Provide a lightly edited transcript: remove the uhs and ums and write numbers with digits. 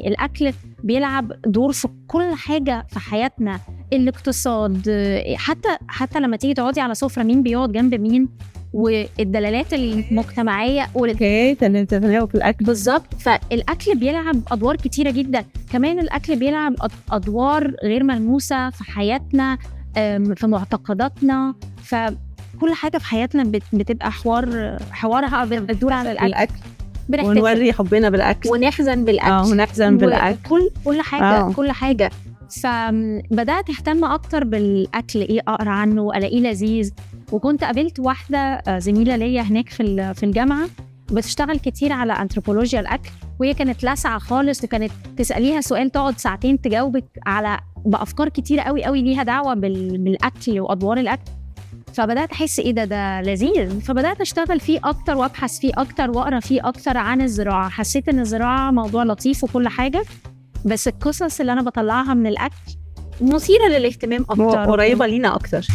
يعني الأكل بيلعب دور في كل حاجة في حياتنا، الاقتصاد، حتى لما تيجي تقعدي على سفرة مين بيقعد جنب مين، والدلالات المجتمعية تنوع في الأكل بالظبط. فالأكل بيلعب أدوار كتيرة جدا. كمان الأكل بيلعب أدوار غير ملموسة في حياتنا، في معتقداتنا، فكل حاجة في حياتنا بتبقى حوارها بتدور على الأكل. ونوري حبنا بالأكل ونحزن بالأكل ونحزن بالأكل كل حاجة كل حاجة. فبدأت أهتم أكتر بالأكل، إيه أقرأ عنه ألاقيه لذيذ. وكنت قابلت واحدة زميلة ليا هناك في الجامعة بتشتغل كتير على أنثروبولوجيا الأكل، وهي كانت لاسعة خالص، وكانت تسأليها سؤال تقعد ساعتين تجاوبك على بأفكار كتيرة قوي ليها دعوة بالأكل وأدوار الأكل. فبدأت أحس إيه ده لذيذ، فبدأت أشتغل فيه أكتر وأبحث فيه أكتر وأقرأ فيه أكتر عن الزراعة. حسيت إن الزراعة موضوع لطيف وكل حاجة، بس القصص اللي أنا بطلعها من الأكل مثيرة للاهتمام أكتر وقريبة لينا أكتر.